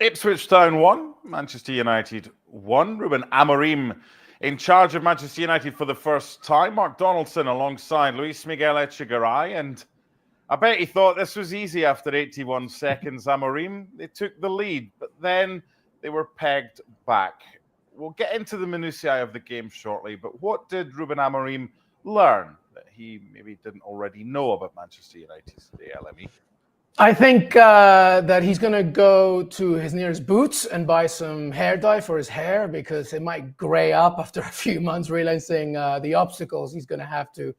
Ipswich Town 1, Manchester United 1. Ruben Amorim in charge of Manchester United for the first time. Mark Donaldson alongside Luis Miguel Echegaray. And I bet he thought this was easy after 81 seconds, Amorim. They took the lead, but then they were pegged back. We'll get into the minutiae of the game shortly, but what did Ruben Amorim learn that he maybe didn't already know about Manchester United's LME? I think that he's going to go to his nearest Boots and buy some hair dye for his hair because it might gray up after a few months, realizing the obstacles he's going to have to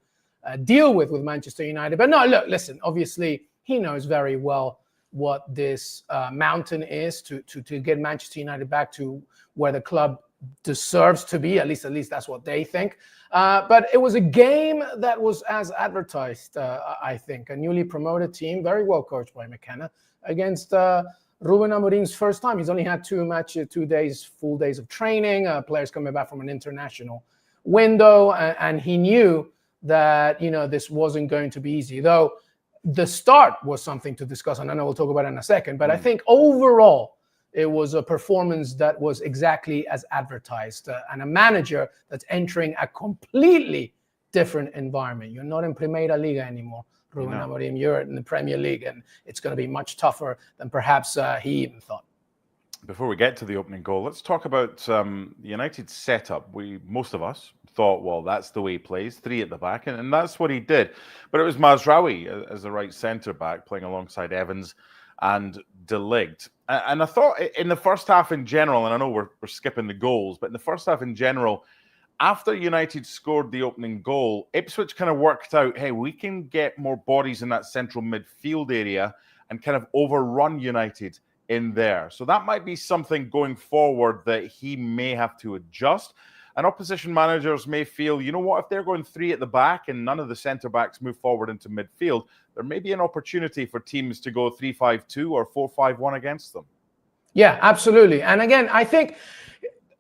deal with Manchester United. But no, look, listen, obviously he knows very well what this mountain is to get Manchester United back to where the club deserves to be. At least that's what they think. But it was a game that was as advertised, I think. A newly promoted team, very well coached by McKenna, against Ruben Amorim's first time. He's only had 2 matches, 2 days, full days of training, players coming back from an international window, and he knew that, this wasn't going to be easy. Though the start was something to discuss, and I know we'll talk about it in a second. But I think overall, it was a performance that was exactly as advertised, and a manager that's entering a completely different environment. You're not in Primera Liga anymore, Ruben Amorim. You're in the Premier League, and it's going to be much tougher than perhaps he even thought. Before we get to the opening goal, let's talk about the United setup. Most of us thought, well, that's the way he plays, 3 at the back, and that's what he did. But it was Mazraoui as the right centre-back playing alongside Evans and De Ligt. And I thought in the first half in general, and I know we're skipping the goals, but in the first half in general, after United scored the opening goal, Ipswich kind of worked out, hey, we can get more bodies in that central midfield area and kind of overrun United in there. So that might be something going forward that he may have to adjust. And opposition managers may feel, you know what, if they're going 3 at the back and none of the centre-backs move forward into midfield, there may be an opportunity for teams to go 3-5-2 or 4-5-1 against them. Yeah, absolutely. And again, I think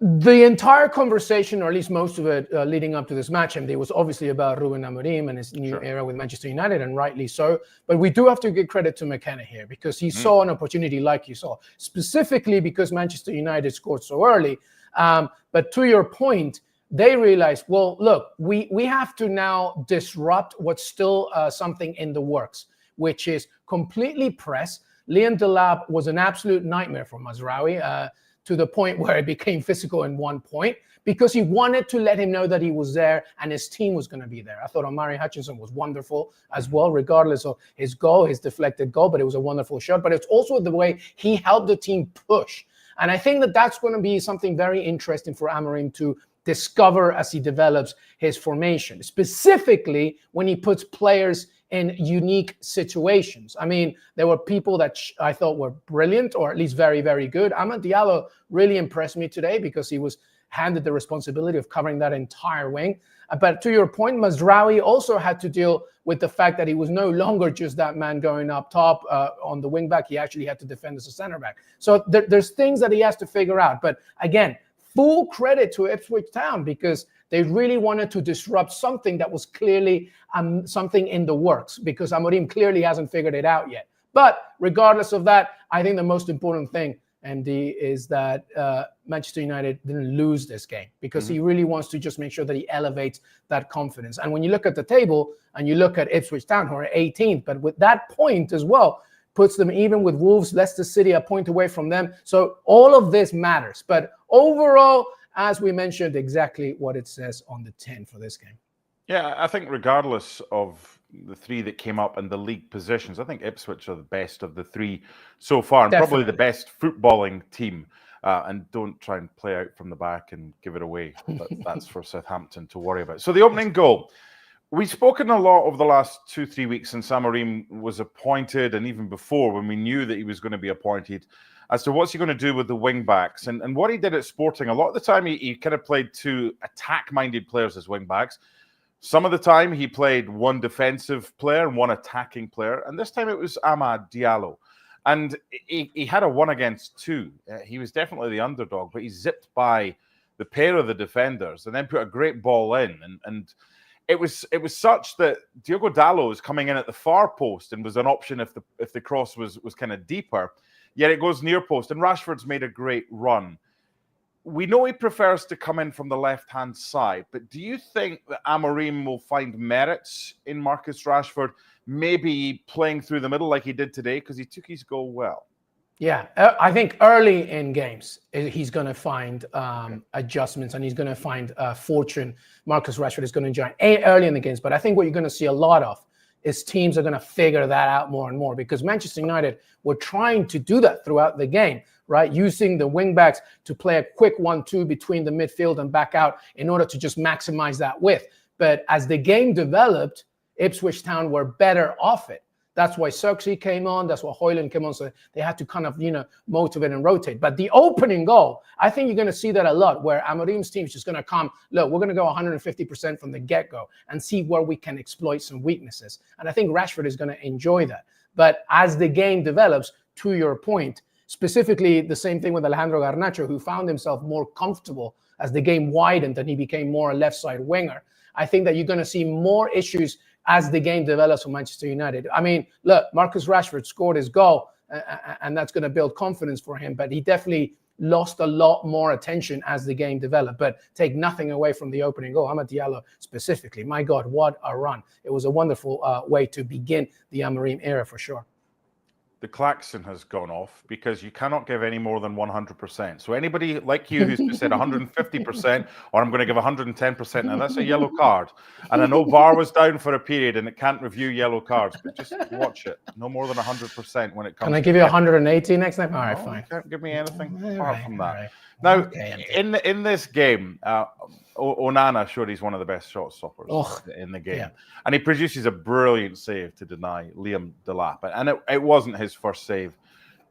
the entire conversation, or at least most of it leading up to this match, and it was obviously about Ruben Amorim and his new era with Manchester United, and rightly so. But we do have to give credit to McKenna here because he saw an opportunity like you saw, specifically because Manchester United scored so early. But to your point, they realized, well, look, we have to now disrupt what's still something in the works, which is completely press. Liam Delap was an absolute nightmare for Mazraoui, to the point where it became physical in one point because he wanted to let him know that he was there and his team was going to be there. I thought Omari Hutchinson was wonderful as well, regardless of his goal, his deflected goal, but it was a wonderful shot. But it's also the way he helped the team push. And I think that that's going to be something very interesting for Amorim to discover as he develops his formation, specifically when he puts players in unique situations. I mean, there were people that I thought were brilliant, or at least very, very good. Amad Diallo really impressed me today because he was handed the responsibility of covering that entire wing. But to your point, Mazraoui also had to deal with the fact that he was no longer just that man going up top on the wing back. He actually had to defend as a center back. So there's things that he has to figure out. But again, full credit to Ipswich Town because they really wanted to disrupt something that was clearly something in the works because Amorim clearly hasn't figured it out yet. But regardless of that, I think the most important thing, MD, is that Manchester United didn't lose this game because he really wants to just make sure that he elevates that confidence. And when you look at the table and you look at Ipswich Town, who are 18th, but with that point as well, puts them even with Wolves, Leicester City a point away from them. So all of this matters. But overall, as we mentioned, exactly what it says on the tin for this game. Yeah, I think regardless of the 3 that came up in the league positions, I think Ipswich are the best of the 3 so far, and probably the best footballing team. And don't try and play out from the back and give it away. That's for Southampton to worry about. So the opening goal. We've spoken a lot over the last 2-3 weeks since Amorim was appointed, and even before when we knew that he was going to be appointed, as to what's he going to do with the wing-backs. And what he did at Sporting, a lot of the time he kind of played 2 attack-minded players as wing-backs. Some of the time he played 1 defensive player and 1 attacking player. And this time it was Amad Diallo. And he had a 1-against-2. He was definitely the underdog, but he zipped by the pair of the defenders and then put a great ball in. And it was such that Diogo Dalot was coming in at the far post and was an option if the cross was kind of deeper. yet it goes near post. And Rashford's made a great run. We know he prefers to come in from the left-hand side, but do you think that Amorim will find merits in Marcus Rashford maybe playing through the middle like he did today, because he took his goal well? Yeah, I think early in games, he's going to find adjustments, and he's going to find fortune. Marcus Rashford is going to enjoy early in the games. But I think what you're going to see a lot of is teams are going to figure that out more and more, because Manchester United were trying to do that throughout the game, right? Using the wing-backs to play a quick 1-2 between the midfield and back out in order to just maximize that width. But as the game developed, Ipswich Town were better off it. That's why Cirksey came on. That's why Højlund came on. So they had to kind of, motivate and rotate. But the opening goal, I think you're going to see that a lot, where Amorim's team is just going to come, look, we're going to go 150% from the get-go and see where we can exploit some weaknesses. And I think Rashford is going to enjoy that. But as the game develops, to your point, specifically the same thing with Alejandro Garnacho, who found himself more comfortable as the game widened and he became more a left-side winger. I think that you're going to see more issues as the game develops for Manchester United. I mean, look, Marcus Rashford scored his goal, and that's going to build confidence for him, but he definitely lost a lot more attention as the game developed. But take nothing away from the opening goal. Amad Diallo specifically. My God, what a run. It was a wonderful way to begin the Amorim era for sure. The klaxon has gone off because you cannot give any more than 100%. So anybody like you who's just said 150% or I'm going to give 110%, now that's a yellow card. And I know VAR was down for a period and it can't review yellow cards, but just watch it. No more than 100% when it comes. Can I give you 180 next time? All right, no, fine. You can't give me anything apart from that. Right. Now, okay, in this game, Onana showed he's one of the best shot stoppers in the game. Yeah. And he produces a brilliant save to deny Liam Delap. And it wasn't his first save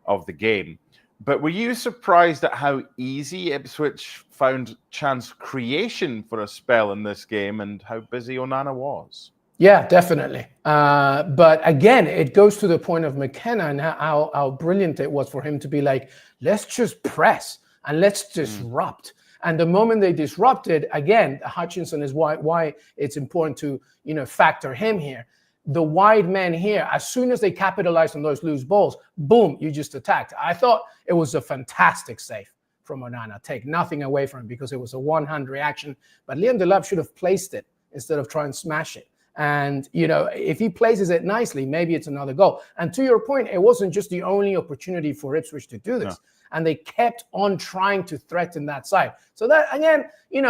of the game. But were you surprised at how easy Ipswich found chance creation for a spell in this game and how busy Onana was? Yeah, definitely. But again, it goes to the point of McKenna and how brilliant it was for him to be like, let's just press and let's disrupt. And the moment they disrupted, again, Hutchinson is why it's important to factor him here. The wide men here, as soon as they capitalized on those loose balls, boom, you just attacked. I thought it was a fantastic save from Onana. Take nothing away from him because it was a one-hand reaction. But Liam Delap should have placed it instead of trying to smash it. And, if he places it nicely, maybe it's another goal. And to your point, it wasn't just the only opportunity for Ipswich to do this. No. And they kept on trying to threaten that side. So that, again,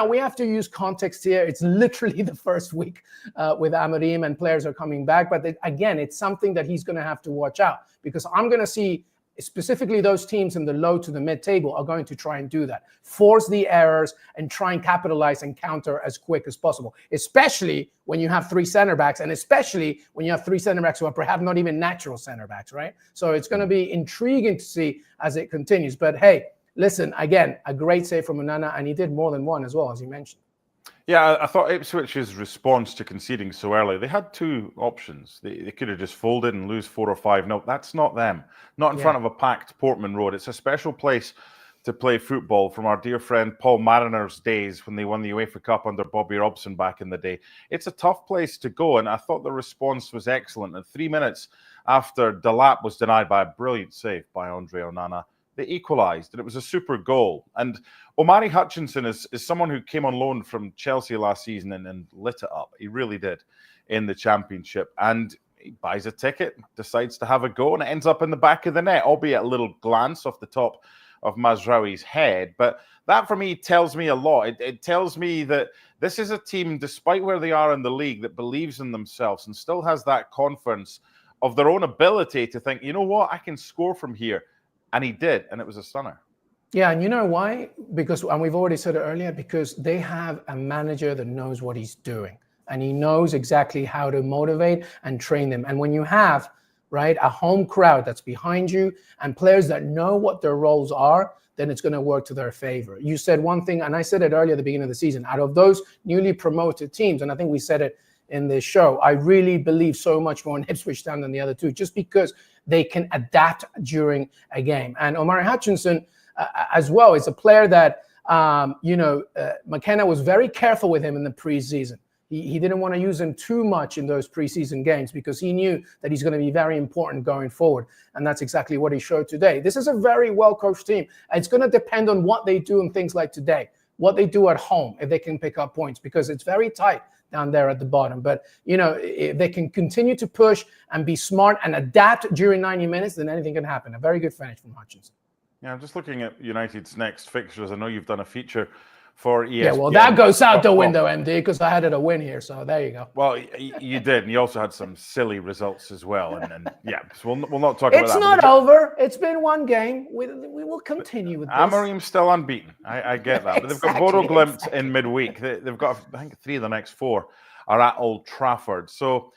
we have to use context here. It's literally the first week with Amorim and players are coming back. But again, it's something that he's going to have to watch out, because I'm going to see specifically those teams in the low to the mid-table are going to try and do that. Force the errors and try and capitalize and counter as quick as possible, especially when you have three center backs, and especially when you have three center backs who are perhaps not even natural center backs, right? So it's going to be intriguing to see as it continues. But hey, listen, again, a great save from Onana, and he did more than one as well, as you mentioned. Yeah, I thought Ipswich's response to conceding so early, they had two options. They could have just folded and lose 4 or 5. No, that's not them. Not in front of a packed Portman Road. It's a special place to play football from our dear friend Paul Mariner's days when they won the UEFA Cup under Bobby Robson back in the day. It's a tough place to go, and I thought the response was excellent. And 3 minutes after Delap was denied by a brilliant save by Andre Onana, they equalised, and it was a super goal. And Omari Hutchinson is someone who came on loan from Chelsea last season and lit it up. He really did in the Championship. And he buys a ticket, decides to have a go, and it ends up in the back of the net, albeit a little glance off the top of Mazraoui's head. But that, for me, tells me a lot. It tells me that this is a team, despite where they are in the league, that believes in themselves and still has that confidence of their own ability to think, you know what, I can score from here. And he did, and it was a stunner. Yeah, and you know why? Because, and we've already said it earlier, because they have a manager that knows what he's doing. And he knows exactly how to motivate and train them. And when you have, right, a home crowd that's behind you and players that know what their roles are, then it's going to work to their favor. You said one thing, and I said it earlier at the beginning of the season, out of those newly promoted teams, and I think we said it in this show, I really believe so much more in Ipswich Town than the other two, just because they can adapt during a game. And Omari Hutchinson, as well, is a player that, McKenna was very careful with him in the preseason. He didn't want to use him too much in those preseason games because he knew that he's going to be very important going forward. And that's exactly what he showed today. This is a very well-coached team. It's going to depend on what they do in things like today, what they do at home, if they can pick up points, because it's very tight down there at the bottom. But, if they can continue to push and be smart and adapt during 90 minutes, then anything can happen. A very good finish from Hutchinson. Yeah, I'm just looking at United's next fixtures. I know you've done a feature for ESPN. Yeah, well, that goes out the window, MD, because I had it a win here. So there you go. Well, you did. And you also had some silly results as well. And yeah, so we'll not talk about that. It's not over. It's been one game. We will continue with this. Amorim's still unbeaten. I get that. But they've got Bodo Glimt in midweek. They've got, I think, 3 of the next 4 are at Old Trafford. So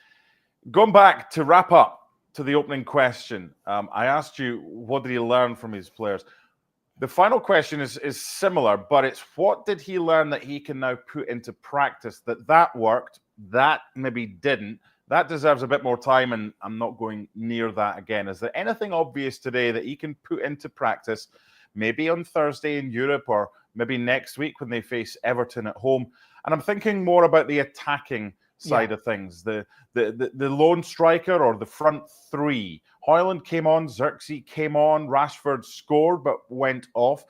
going back to wrap up to the opening question, I asked you, what did he learn from his players? The final question is similar, but it's what did he learn that he can now put into practice that worked, that maybe didn't. That deserves a bit more time, and I'm not going near that again. Is there anything obvious today that he can put into practice, maybe on Thursday in Europe or maybe next week when they face Everton at home? And I'm thinking more about the attacking side of things, the lone striker or the front 3. Højlund came on, Xerxes came on, Rashford scored but went off.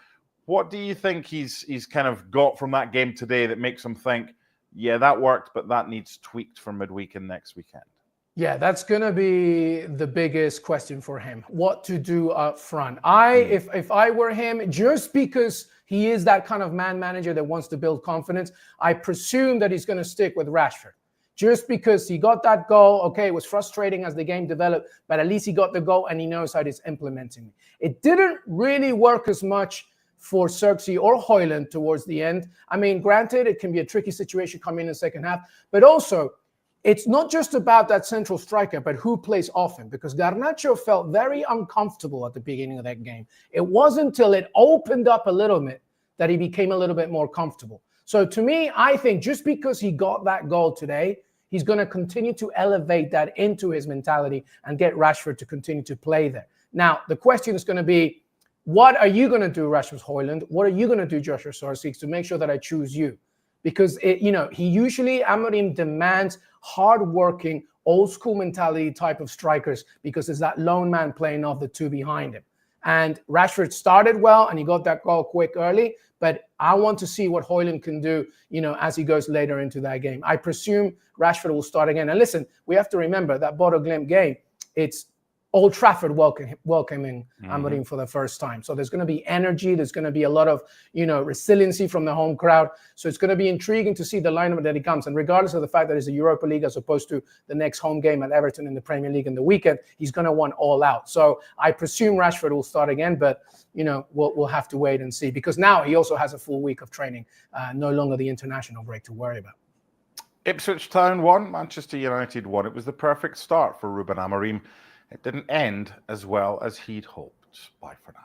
What do you think he's kind of got from that game today that makes him think, yeah, that worked, but that needs tweaked for midweek and next weekend? Yeah, that's going to be the biggest question for him, what to do up front. If I were him, just because he is that kind of man manager that wants to build confidence, I presume that he's going to stick with Rashford. Just because he got that goal, okay, it was frustrating as the game developed, but at least he got the goal and he knows how he's implementing it. It didn't really work as much for Xerxes or Højlund towards the end. I mean, granted, it can be a tricky situation coming in the second half, but also it's not just about that central striker, but who plays off him, because Garnacho felt very uncomfortable at the beginning of that game. It wasn't until it opened up a little bit that he became a little bit more comfortable. So to me, I think just because he got that goal today, he's going to continue to elevate that into his mentality and get Rashford to continue to play there. Now, the question is going to be, what are you going to do, Rasmus Højlund? What are you going to do, Joshua Xerxes, to make sure that I choose you? Because, Amorim demands hard-working, old-school mentality type of strikers because it's that lone man playing off the 2 behind him. And Rashford started well, and he got that goal quick early. But I want to see what Højlund can do, as he goes later into that game. I presume Rashford will start again. And listen, we have to remember that Bodo Glimt game, it's Old Trafford welcoming Amorim for the first time. So there's going to be energy. There's going to be a lot of, resiliency from the home crowd. So it's going to be intriguing to see the lineup that he comes. And regardless of the fact that it's a Europa League as opposed to the next home game at Everton in the Premier League in the weekend, he's going to want all out. So I presume Rashford will start again, but, we'll have to wait and see, because now he also has a full week of training, no longer the international break to worry about. Ipswich Town won, Manchester United won. It was the perfect start for Ruben Amorim. It didn't end as well as he'd hoped. Bye for now.